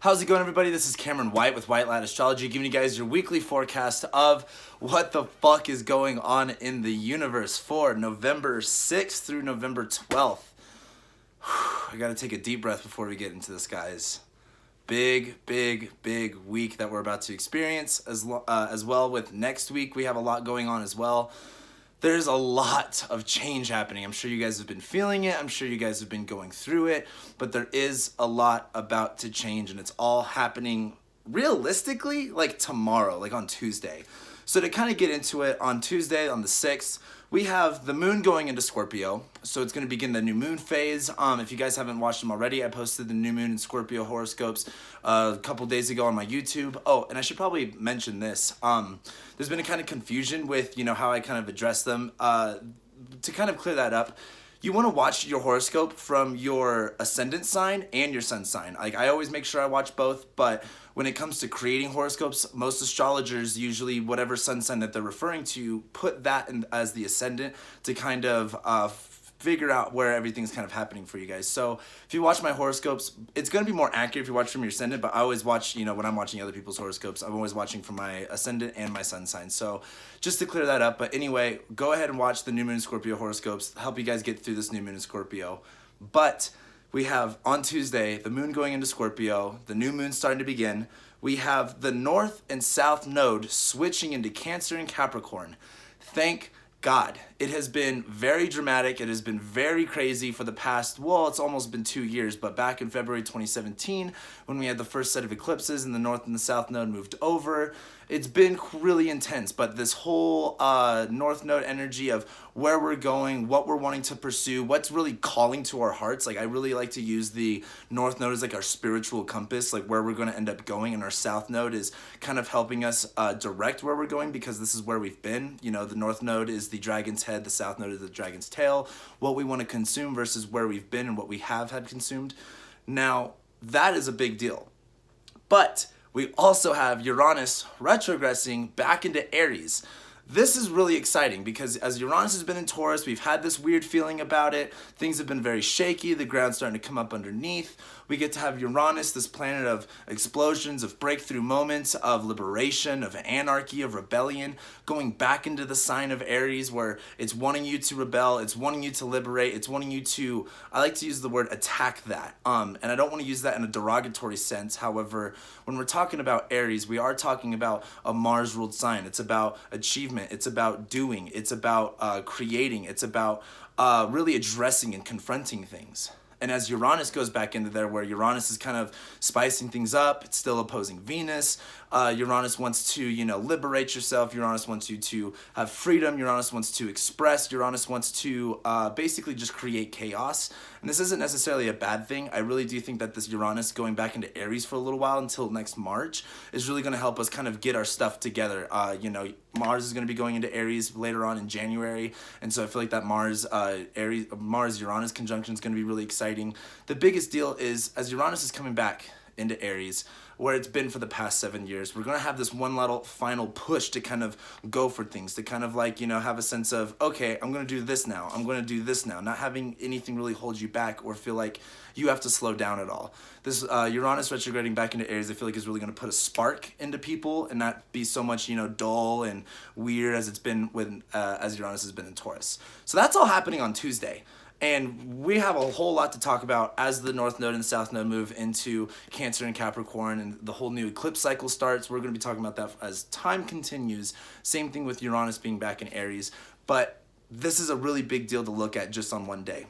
How's it going, everybody? This is Cameron White with White Light Astrology, giving you guys your weekly forecast of what the fuck is going on in the universe for November 6th through November 12th. I gotta take a deep breath before we get into this, guys. Big week that we're about to experience, as well with next week. We have a lot going on as well. There's a lot of change happening. I'm sure you guys have been feeling it. I'm sure you guys have been going through it, but there is a lot about to change, and it's all happening realistically like tomorrow, like on Tuesday. So to kind of get into it, on Tuesday, on the 6th, we have the moon going into Scorpio. So it's going to begin the new moon phase. If you guys haven't watched them already, I posted the new moon and Scorpio horoscopes a couple days ago on my YouTube. Oh, and I should probably mention this. There's been a kind of confusion with, how I kind of address them. To kind of clear that up, you want to watch your horoscope from your ascendant sign and your sun sign. Like, I always make sure I watch both, but when it comes to creating horoscopes, most astrologers usually, whatever sun sign that they're referring to, put that in as the ascendant to kind of figure out where everything's kind of happening for you guys. So if you watch my horoscopes, it's going to be more accurate if you watch from your ascendant, but I always watch, when I'm watching other people's horoscopes, I'm always watching from my ascendant and my sun sign. So just to clear that up, but anyway, go ahead and watch the new moon Scorpio horoscopes, help you guys get through this new moon in Scorpio. But we have on Tuesday, the moon going into Scorpio, the new moon starting to begin. We have the north and south node switching into Cancer and Capricorn. Thank God. It has been very dramatic. It has been very crazy for the past, it's almost been 2 years, but back in February 2017, when we had the first set of eclipses and the north and the south node moved over, it's been really intense. But this whole north node energy of where we're going, what we're wanting to pursue, what's really calling to our hearts. Like, I really like to use the north node as like our spiritual compass, like where we're going to end up going, and our south node is kind of helping us direct where we're going, because this is where we've been. The north node is the dragon's head, the south node is the dragon's tail, what we want to consume versus where we've been and what we have had consumed. Now, that is a big deal. But we also have Uranus retrogressing back into Aries. This is really exciting because as Uranus has been in Taurus, we've had this weird feeling about it. Things have been very shaky. The ground's starting to come up underneath. We get to have Uranus, this planet of explosions, of breakthrough moments, of liberation, of anarchy, of rebellion, going back into the sign of Aries, where it's wanting you to rebel, it's wanting you to liberate, it's wanting you to, I like to use the word attack that. And I don't want to use that in a derogatory sense. However, when we're talking about Aries, we are talking about a Mars-ruled sign. It's about achievement. It's about doing. It's about creating. It's about really addressing and confronting things. And as Uranus goes back into there, where Uranus is kind of spicing things up, it's still opposing Venus. Uranus wants to, liberate yourself. Uranus wants you to have freedom. Uranus wants to express. Uranus wants to basically just create chaos. And this isn't necessarily a bad thing. I really do think that this Uranus going back into Aries for a little while until next March is really going to help us kind of get our stuff together. Mars is going to be going into Aries later on in January, and so I feel like that Mars-Uranus conjunction is going to be really exciting. The biggest deal is, as Uranus is coming back into Aries, where it's been for the past 7 years, we're going to have this one little final push to kind of go for things, to kind of like, have a sense of, okay, I'm going to do this now, I'm going to do this now, not having anything really hold you back or feel like you have to slow down at all. This Uranus retrograding back into Aries, I feel like is really going to put a spark into people and not be so much, dull and weird as it's been when as Uranus has been in Taurus. So that's all happening on Tuesday. And we have a whole lot to talk about as the North Node and the South Node move into Cancer and Capricorn, and the whole new eclipse cycle starts. We're going to be talking about that as time continues. Same thing with Uranus being back in Aries. But this is a really big deal to look at just on one day.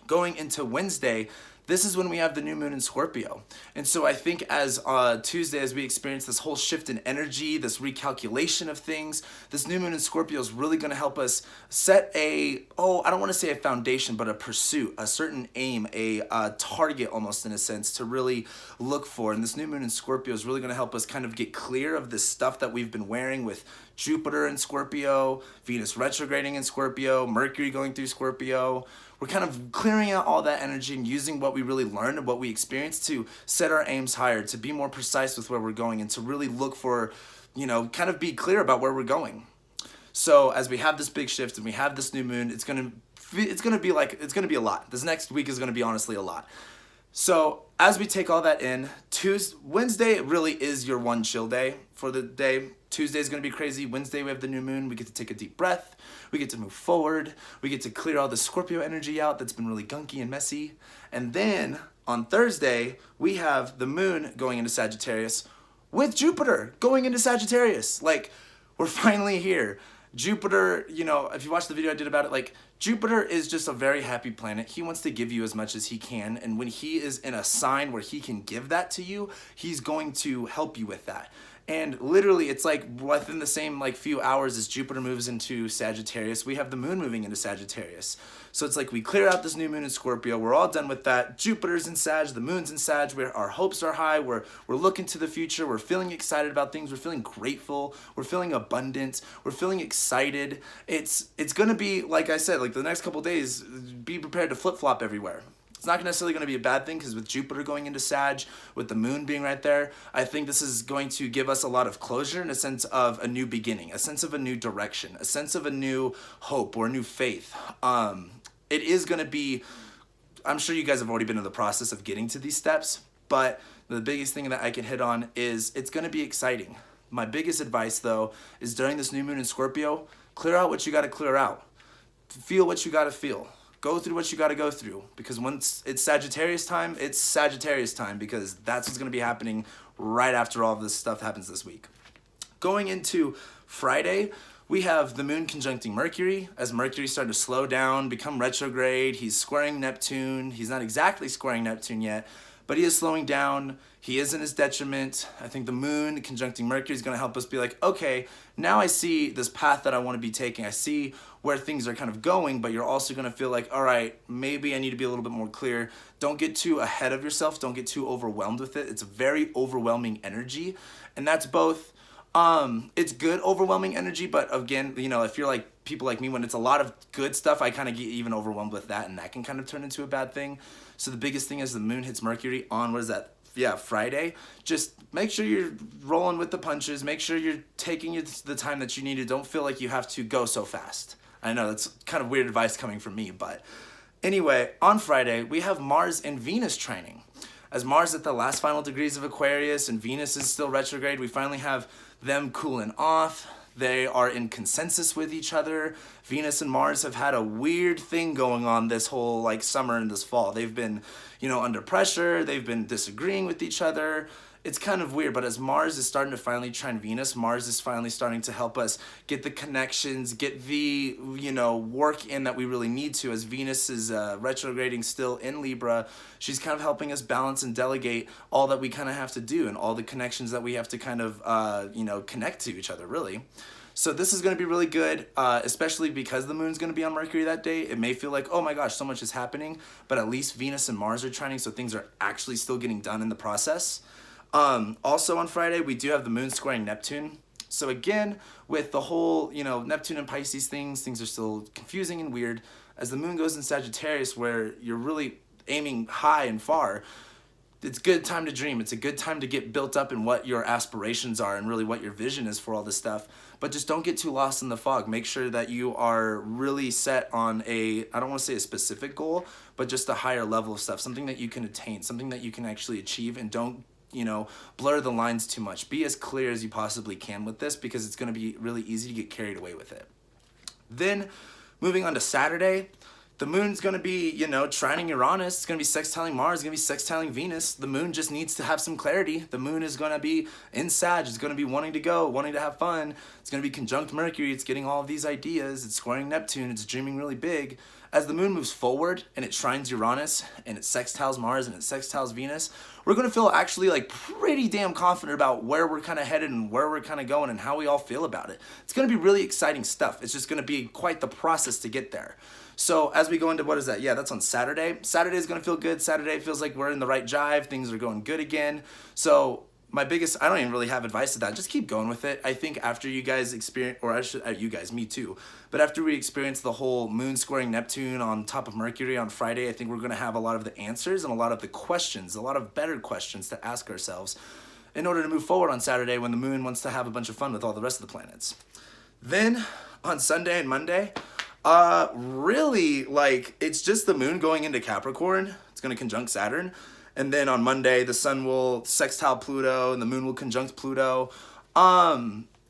Going into Wednesday, this is when we have the new moon in Scorpio. And so I think as Tuesday, as we experience this whole shift in energy, this recalculation of things, this new moon in Scorpio is really going to help us set I don't want to say a foundation, but a pursuit, a certain aim, a target almost in a sense to really look for. And this new moon in Scorpio is really going to help us kind of get clear of this stuff that we've been wearing with Jupiter in Scorpio, Venus retrograding in Scorpio, Mercury going through Scorpio. We're kind of clearing out all that energy and using what we really learned and what we experienced to set our aims higher, to be more precise with where we're going, and to really look for, kind of be clear about where we're going. So as we have this big shift and we have this new moon, it's gonna be a lot. This next week is gonna be honestly a lot. So as we take all that in, Wednesday really is your one chill day for the day. Tuesday is going to be crazy. Wednesday we have the new moon. We get to take a deep breath. We get to move forward. We get to clear all the Scorpio energy out that's been really gunky and messy. And then on Thursday, we have the moon going into Sagittarius with Jupiter going into Sagittarius. Like, we're finally here. Jupiter, you know, if you watch the video I did about it, like, Jupiter is just a very happy planet. He wants to give you as much as he can, and when he is in a sign where he can give that to you, he's going to help you with that. And literally, it's like within the same like few hours as Jupiter moves into Sagittarius, we have the moon moving into Sagittarius. So it's like we clear out this new moon in Scorpio. We're all done with that. Jupiter's in Sag, the moon's in Sag. Where our hopes are high. We're looking to the future. We're feeling excited about things. We're feeling grateful. We're feeling abundant. We're feeling excited. It's gonna be, like I said, like the next couple days, be prepared to flip flop everywhere. It's not necessarily going to be a bad thing because with Jupiter going into Sag, with the moon being right there, I think this is going to give us a lot of closure in a sense of a new beginning, a sense of a new direction, a sense of a new hope or a new faith. It is going to be, I'm sure you guys have already been in the process of getting to these steps, but the biggest thing that I can hit on is it's going to be exciting. My biggest advice though is during this new moon in Scorpio, clear out what you got to clear out. Feel what you got to feel. Go through what you got to go through, because once it's Sagittarius time, it's Sagittarius time, because that's what's going to be happening right after all of this stuff happens this week. Going into Friday, we have the moon conjuncting Mercury, as Mercury's starting to slow down, become retrograde. He's squaring Neptune. He's not exactly squaring Neptune yet, but he is slowing down. He is in his detriment. I think the moon conjuncting Mercury is going to help us be like, okay, now I see this path that I want to be taking. I see where things are kind of going, but you're also going to feel like, all right, maybe I need to be a little bit more clear. Don't get too ahead of yourself. Don't get too overwhelmed with it. It's a very overwhelming energy, and that's both, it's good overwhelming energy, but again, you know, if you're like people like me, when it's a lot of good stuff, I kind of get even overwhelmed with that, and that can kind of turn into a bad thing. So the biggest thing is the moon hits Mercury on, what is that? Yeah, Friday. Just make sure you're rolling with the punches. Make sure you're taking the time that you need to. Don't feel like you have to go so fast. I know that's kind of weird advice coming from me, but anyway, on Friday, we have Mars and Venus trining. As Mars at the last final degrees of Aquarius and Venus is still retrograde, we finally have them cooling off. They are in consensus with each other. Venus and Mars have had a weird thing going on this whole like summer and this fall. They've been, you know, under pressure. They've been disagreeing with each other. It's kind of weird, but as Mars is starting to finally trine Venus, Mars is finally starting to help us get the connections, get the, you know, work in that we really need to. As Venus is retrograding still in Libra, she's kind of helping us balance and delegate all that we kind of have to do and all the connections that we have to kind of, you know, connect to each other, really. So this is going to be really good, especially because the moon's going to be on Mercury that day. It may feel like, oh my gosh, so much is happening, but at least Venus and Mars are trining, so things are actually still getting done in the process. Also on Friday, we do have the moon squaring Neptune. So again, with the whole, you know, Neptune and Pisces things are still confusing and weird. As the moon goes in Sagittarius, where you're really aiming high and far, it's a good time to dream. It's a good time to get built up in what your aspirations are and really what your vision is for all this stuff. But just don't get too lost in the fog. Make sure that you are really set on I don't want to say a specific goal, but just a higher level of stuff, something that you can attain, something that you can actually achieve, and don't, you know, blur the lines too much. Be as clear as you possibly can with this, because it's going to be really easy to get carried away with it. Then moving on to Saturday, the moon's going to be, you know, trining Uranus. It's going to be sextiling Mars. It's going to be sextiling Venus. The moon just needs to have some clarity. The moon is going to be in Sag. It's going to be wanting to go, wanting to have fun. It's going to be conjunct Mercury. It's getting all of these ideas. It's squaring Neptune. It's dreaming really big. As the moon moves forward and it trines Uranus and it sextiles Mars and it sextiles Venus, we're going to feel actually like pretty damn confident about where we're kind of headed and where we're kind of going and how we all feel about it. It's going to be really exciting stuff. It's just going to be quite the process to get there. So as we go into, what is that? Yeah, that's on Saturday. Saturday is going to feel good. Saturday feels like we're in the right jive. Things are going good again. So my biggest, I don't even really have advice to that. Just keep going with it. I think after you guys experience, or I should, you guys, me too, but after we experience the whole moon squaring Neptune on top of Mercury on Friday, I think we're going to have a lot of the answers and a lot of the questions, a lot of better questions to ask ourselves in order to move forward on Saturday when the moon wants to have a bunch of fun with all the rest of the planets. Then on Sunday and Monday, really, like, it's just the moon going into Capricorn. It's going to conjunct Saturn. And then on Monday, the sun will sextile Pluto and the moon will conjunct Pluto.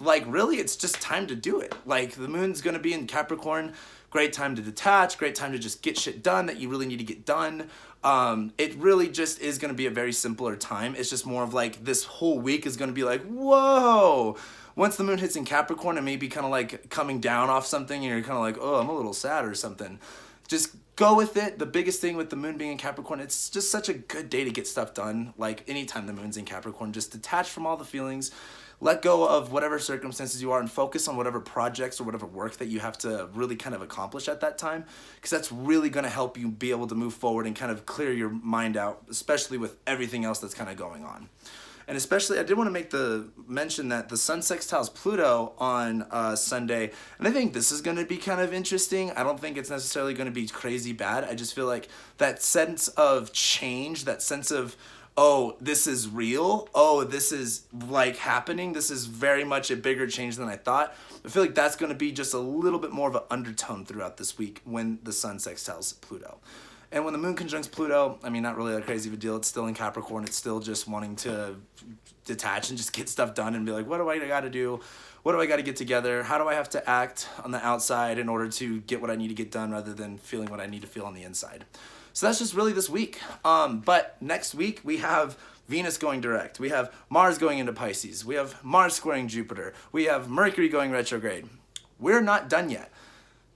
Like really, it's just time to do it. Like the moon's gonna be in Capricorn. Great time to detach, great time to just get shit done that you really need to get done. It really just is gonna be a very simpler time. It's just more of like this whole week is gonna be like, whoa. Once the moon hits in Capricorn, it may be kind of like coming down off something and you're kind of like, oh, I'm a little sad or something. Just go with it. The biggest thing with the moon being in Capricorn, it's just such a good day to get stuff done. Like anytime the moon's in Capricorn, just detach from all the feelings, let go of whatever circumstances you are and focus on whatever projects or whatever work that you have to really kind of accomplish at that time, because that's really going to help you be able to move forward and kind of clear your mind out, especially with everything else that's kind of going on. And especially, I did want to make the mention that the sun sextiles Pluto on Sunday, and I think this is going to be kind of interesting. I don't think it's necessarily going to be crazy bad. I just feel like that sense of change, that sense of, oh, this is real. Oh, this is like happening. This is very much a bigger change than I thought. I feel like that's going to be just a little bit more of an undertone throughout this week when the sun sextiles Pluto. And when the moon conjuncts Pluto, I mean, not really that crazy of a deal. It's still in Capricorn. It's still just wanting to detach and just get stuff done and be like, what do I got to do? What do I got to get together? How do I have to act on the outside in order to get what I need to get done rather than feeling what I need to feel on the inside? So that's just really this week. But next week we have Venus going direct. We have Mars going into Pisces. We have Mars squaring Jupiter. We have Mercury going retrograde. We're not done yet.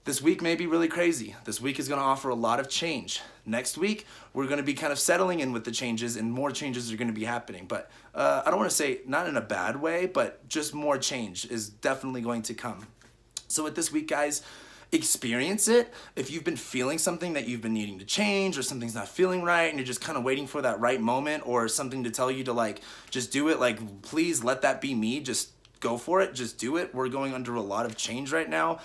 This week may be really crazy. This week is going to offer a lot of change. Next week, we're going to be kind of settling in with the changes and more changes are going to be happening. But I don't want to say not in a bad way, but just more change is definitely going to come. So with this week, guys, experience it. If you've been feeling something that you've been needing to change or something's not feeling right and you're just kind of waiting for that right moment or something to tell you to like, just do it. Like, please let that be me. Just go for it. Just do it. We're going under a lot of change right now.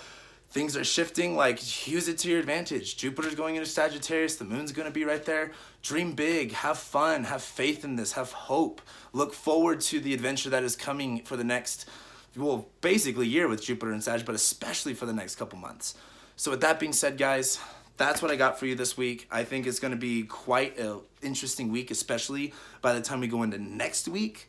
Things are shifting, like use it to your advantage. Jupiter's going into Sagittarius, the moon's gonna be right there. Dream big, have fun, have faith in this, have hope. Look forward to the adventure that is coming for the next, well, basically year with Jupiter and Sag, but especially for the next couple months. So with that being said, guys, that's what I got for you this week. I think it's gonna be quite an interesting week, especially by the time we go into next week.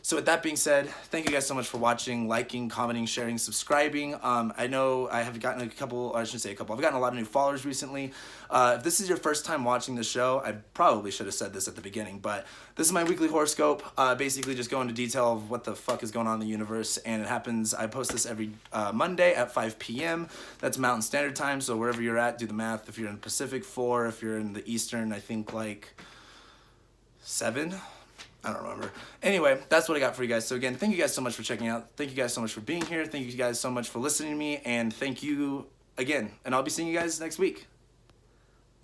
So with that being said, thank you guys so much for watching, liking, commenting, sharing, subscribing. I know I have gotten I've gotten a lot of new followers recently. If this is your first time watching the show, I probably should have said this at the beginning, but this is my weekly horoscope. Basically just go into detail of what the fuck is going on in the universe, and it happens, I post this every Monday at 5 p.m. That's Mountain Standard Time, so wherever you're at, do the math. If you're in Pacific, 4. If you're in the Eastern, I think like 7. I don't remember. Anyway, that's what I got for you guys. So again, thank you guys so much for checking out. Thank you guys so much for being here. Thank you guys so much for listening to me. And thank you again. And I'll be seeing you guys next week.